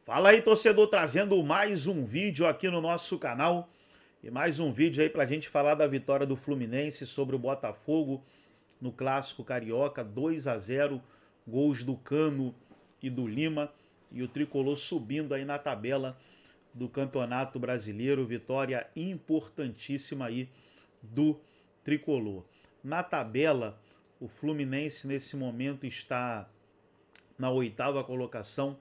Fala aí, torcedor, trazendo mais um vídeo aqui no nosso canal. E mais um vídeo aí pra gente falar da vitória do Fluminense sobre o Botafogo no Clássico Carioca, 2-0, gols do Cano e do Lima. E o Tricolor subindo aí na tabela do Campeonato Brasileiro, vitória importantíssima aí do Tricolor. Na tabela, o Fluminense nesse momento está na 8ª colocação.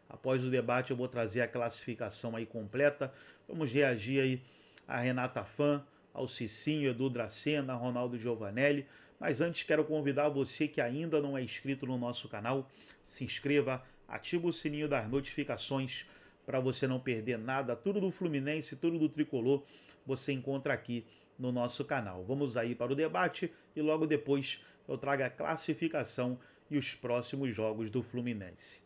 Após o debate eu vou trazer a classificação aí completa. Vamos reagir aí a Renata Fã, ao Cicinho, Edu Dracena, Ronaldo Giovanelli. Mas antes quero convidar você que ainda não é inscrito no nosso canal, se inscreva, ativa o sininho das notificações para você não perder nada. Tudo do Fluminense, tudo do Tricolor você encontra aqui no nosso canal. Vamos aí para o debate e logo depois eu trago a classificação e os próximos jogos do Fluminense.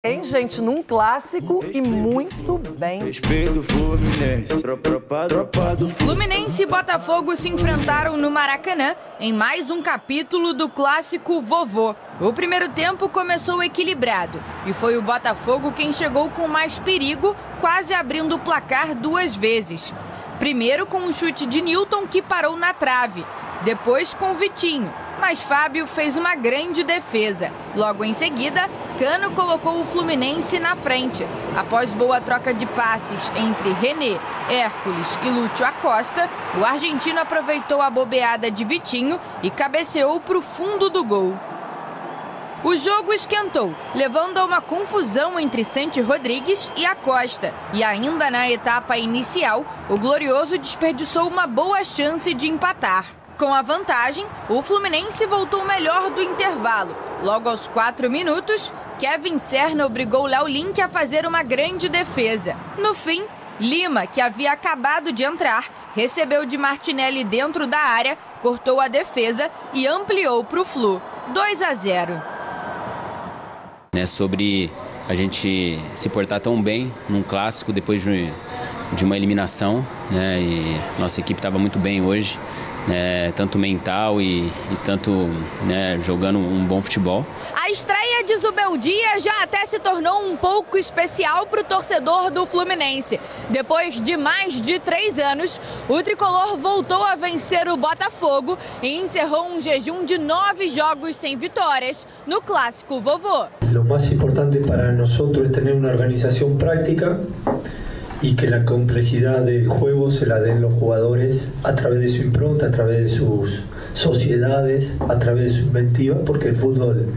Hein, gente, num clássico e muito bem. Respeito Fluminense, tropa do Fluminense e Botafogo se enfrentaram no Maracanã em mais um capítulo do clássico vovô. O primeiro tempo começou equilibrado e foi o Botafogo quem chegou com mais perigo, quase abrindo o placar 2 vezes. Primeiro com um chute de Nilton que parou na trave, depois com o Vitinho, mas Fábio fez uma grande defesa. Logo em seguida, Cano colocou o Fluminense na frente. Após boa troca de passes entre René, Hércules e Lúcio Acosta, o argentino aproveitou a bobeada de Vitinho e cabeceou para o fundo do gol. O jogo esquentou, levando a uma confusão entre Santi Rodrigues e Acosta. E ainda na etapa inicial, o Glorioso desperdiçou uma boa chance de empatar. Com a vantagem, o Fluminense voltou melhor do intervalo. Logo aos 4 minutos, Kevin Serna obrigou Léo Link a fazer uma grande defesa. No fim, Lima, que havia acabado de entrar, recebeu de Martinelli dentro da área, cortou a defesa e ampliou para o Flu. 2-0. Sobre a gente se portar tão bem num clássico depois de uma eliminação, né? E nossa equipe estava muito bem hoje, tanto mental e tanto, jogando um bom futebol. A estreia de Zubeldia já até se tornou um pouco especial para o torcedor do Fluminense. Depois de mais de 3 anos, o Tricolor voltou a vencer o Botafogo e encerrou um jejum de 9 jogos sem vitórias no Clássico Vovô. Lo más importante para nosotros es tener una organización práctica y que la complejidad del juego se la den los jugadores a través de su impronta, a través de sus sociedades, a través de su inventiva, porque el fútbol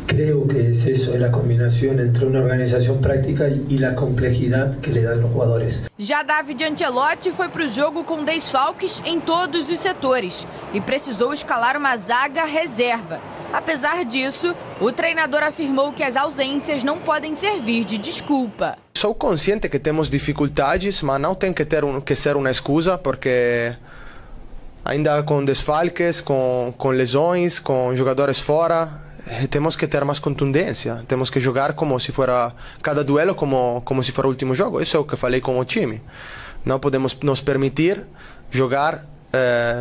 creo que es eso, es la combinación entre una organización práctica y la complejidad que le dan los jugadores. Já David Ancelotti foi para o jogo com desfalques em todos os setores e precisou escalar uma zaga reserva. Apesar disso, o treinador afirmou que as ausências não podem servir de desculpa. Sou consciente que temos dificuldades, mas não tem que ser uma excusa, porque ainda com desfalques, com lesões, com jogadores fora, temos que ter mais contundência. Temos que jogar como se fosse cada duelo como se fosse o último jogo. Isso é o que falei com o time. Não podemos nos permitir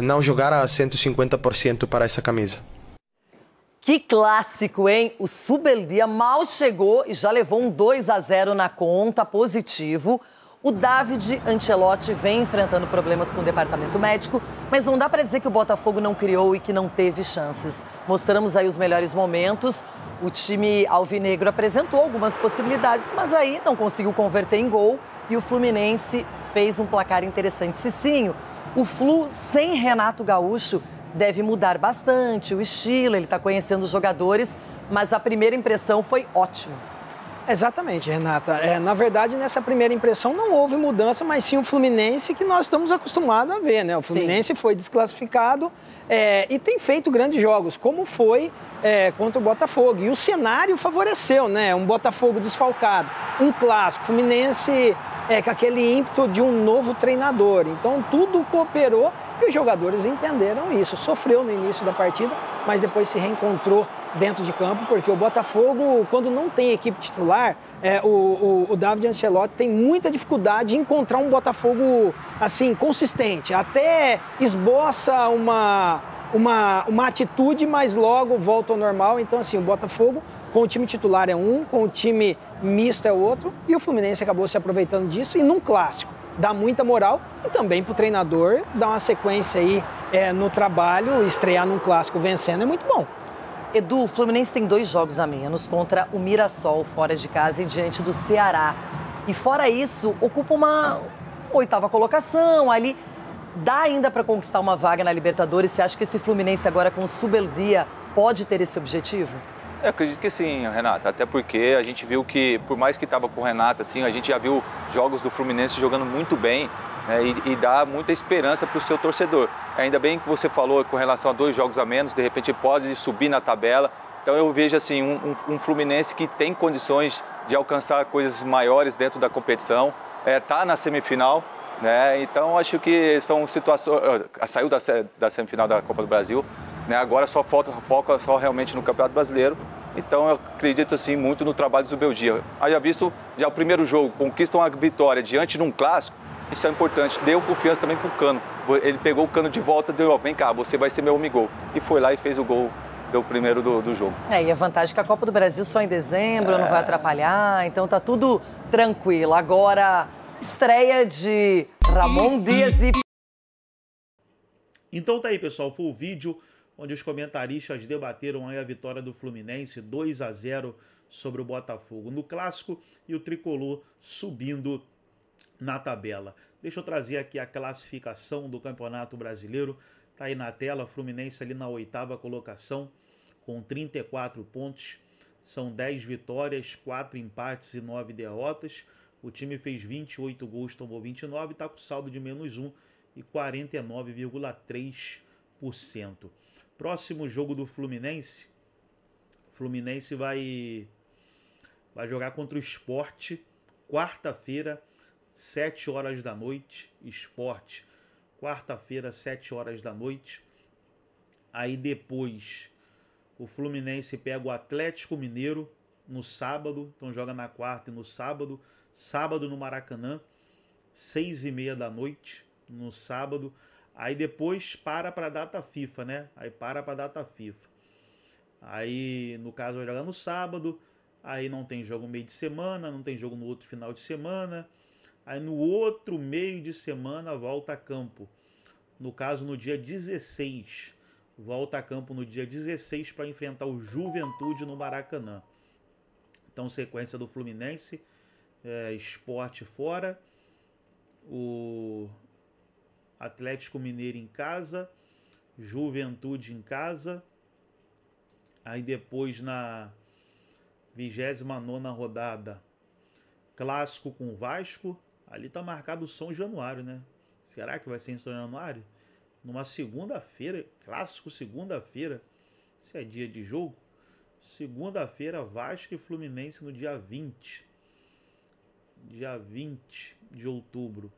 não jogar a 150% para essa camisa. Que clássico, hein? O Zubeldia mal chegou e já levou um 2-0 na conta, positivo. O David Ancelotti vem enfrentando problemas com o departamento médico, mas não dá para dizer que o Botafogo não criou e que não teve chances. Mostramos aí os melhores momentos. O time alvinegro apresentou algumas possibilidades, mas aí não conseguiu converter em gol e o Fluminense fez um placar interessante. Cicinho, o Flu sem Renato Gaúcho deve mudar bastante o estilo, ele está conhecendo os jogadores, mas a primeira impressão foi ótima. Exatamente, Renata. Na verdade, nessa primeira impressão não houve mudança, mas sim o Fluminense que nós estamos acostumados a ver, né? O Fluminense foi desclassificado e tem feito grandes jogos, como foi contra o Botafogo. E o cenário favoreceu, né? Um Botafogo desfalcado, um clássico, Fluminense com aquele ímpeto de um novo treinador. Então, tudo cooperou e os jogadores entenderam isso. Sofreu no início da partida, mas depois se reencontrou dentro de campo, porque o Botafogo, quando não tem equipe titular, o David Ancelotti tem muita dificuldade de encontrar um Botafogo assim, consistente. Até esboça uma atitude, mas logo volta ao normal. Então, assim, o Botafogo Com o time titular é um, com o time misto é outro, e o Fluminense acabou se aproveitando disso, e num clássico dá muita moral, e também para o treinador dar uma sequência aí no trabalho, estrear num clássico vencendo é muito bom. Edu, o Fluminense tem 2 jogos a menos contra o Mirassol fora de casa e diante do Ceará. E fora isso, ocupa uma 8ª colocação ali. Dá ainda para conquistar uma vaga na Libertadores? Você acha que esse Fluminense agora com o Zubeldia pode ter esse objetivo? Eu acredito que sim, Renata, até porque a gente viu que, por mais que estava com o Renato, assim, a gente já viu jogos do Fluminense jogando muito bem, né, e dá muita esperança para o seu torcedor. Ainda bem que você falou com relação a 2 jogos a menos, de repente pode subir na tabela. Então eu vejo assim, um Fluminense que tem condições de alcançar coisas maiores dentro da competição, está na semifinal, né? Então acho que são situações, saiu da semifinal da Copa do Brasil, né? Agora só foca só realmente no Campeonato Brasileiro. Então eu acredito assim muito no trabalho do Zubeldia. Haja visto já o primeiro jogo, conquista uma vitória diante de um clássico, isso é importante. Deu confiança também pro Cano. Ele pegou o Cano de volta, deu, vem cá, você vai ser meu homem-gol. E foi lá e fez o gol. Deu o primeiro do jogo. E a vantagem é que a Copa do Brasil só em dezembro, não vai atrapalhar, então tá tudo tranquilo. Agora, estreia de Ramon Dias e... Então tá aí, pessoal, foi o vídeo onde os comentaristas debateram aí a vitória do Fluminense 2-0 sobre o Botafogo no Clássico e o Tricolor subindo na tabela. Deixa eu trazer aqui a classificação do Campeonato Brasileiro. Tá aí na tela, Fluminense ali na 8ª colocação, com 34 pontos. São 10 vitórias, 4 empates e 9 derrotas. O time fez 28 gols, tomou 29, está com saldo de -1 e 49,3%. Próximo jogo do Fluminense. Fluminense vai jogar contra o Sport, quarta-feira, 7 horas da noite. Sport, quarta-feira, 7 horas da noite. Aí depois o Fluminense pega o Atlético Mineiro no sábado. Então joga na quarta e no sábado. Sábado no Maracanã, 6h30 da noite no sábado. Aí depois para a data FIFA, né? Aí para a data FIFA. Aí no caso vai jogar no sábado. Aí não tem jogo meio de semana, não tem jogo no outro final de semana. Aí no outro meio de semana volta a campo. No caso, no dia 16. Volta a campo no dia 16 para enfrentar o Juventude no Maracanã. Então, sequência do Fluminense. Sport fora. O Atlético Mineiro em casa. Juventude em casa. Aí depois na 29ª rodada, clássico com o Vasco. Ali tá marcado o São Januário, né? Será que vai ser em São Januário? Numa segunda-feira, clássico segunda-feira. Se é dia de jogo. Segunda-feira, Vasco e Fluminense no dia 20. Dia 20 de outubro.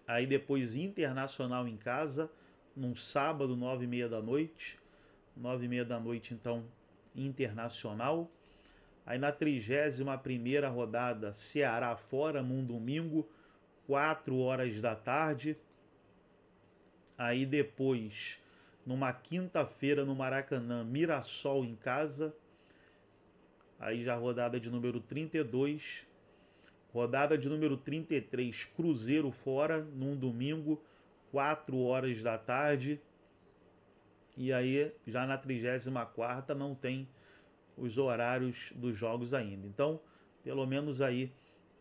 Aí depois Internacional em casa, num sábado, 9h30 da noite. 9h30 da noite, então, Internacional. Aí na 31ª rodada, Ceará fora, num domingo, 4 horas da tarde. Aí depois, numa quinta-feira no Maracanã, Mirassol em casa. Aí já rodada de número 32. Rodada de número 33, Cruzeiro fora, num domingo, 4 horas da tarde. E aí, já na 34ª, não tem os horários dos jogos ainda. Então, pelo menos aí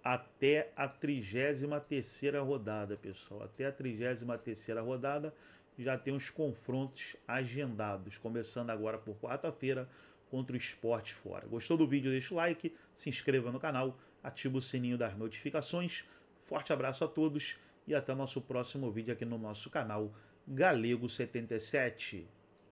até a 33ª rodada, pessoal. Até a 33ª rodada já tem os confrontos agendados. Começando agora por quarta-feira contra o Sport fora. Gostou do vídeo? Deixa o like, se inscreva no canal, ativa o sininho das notificações. Forte abraço a todos e até o nosso próximo vídeo aqui no nosso canal Galego 77.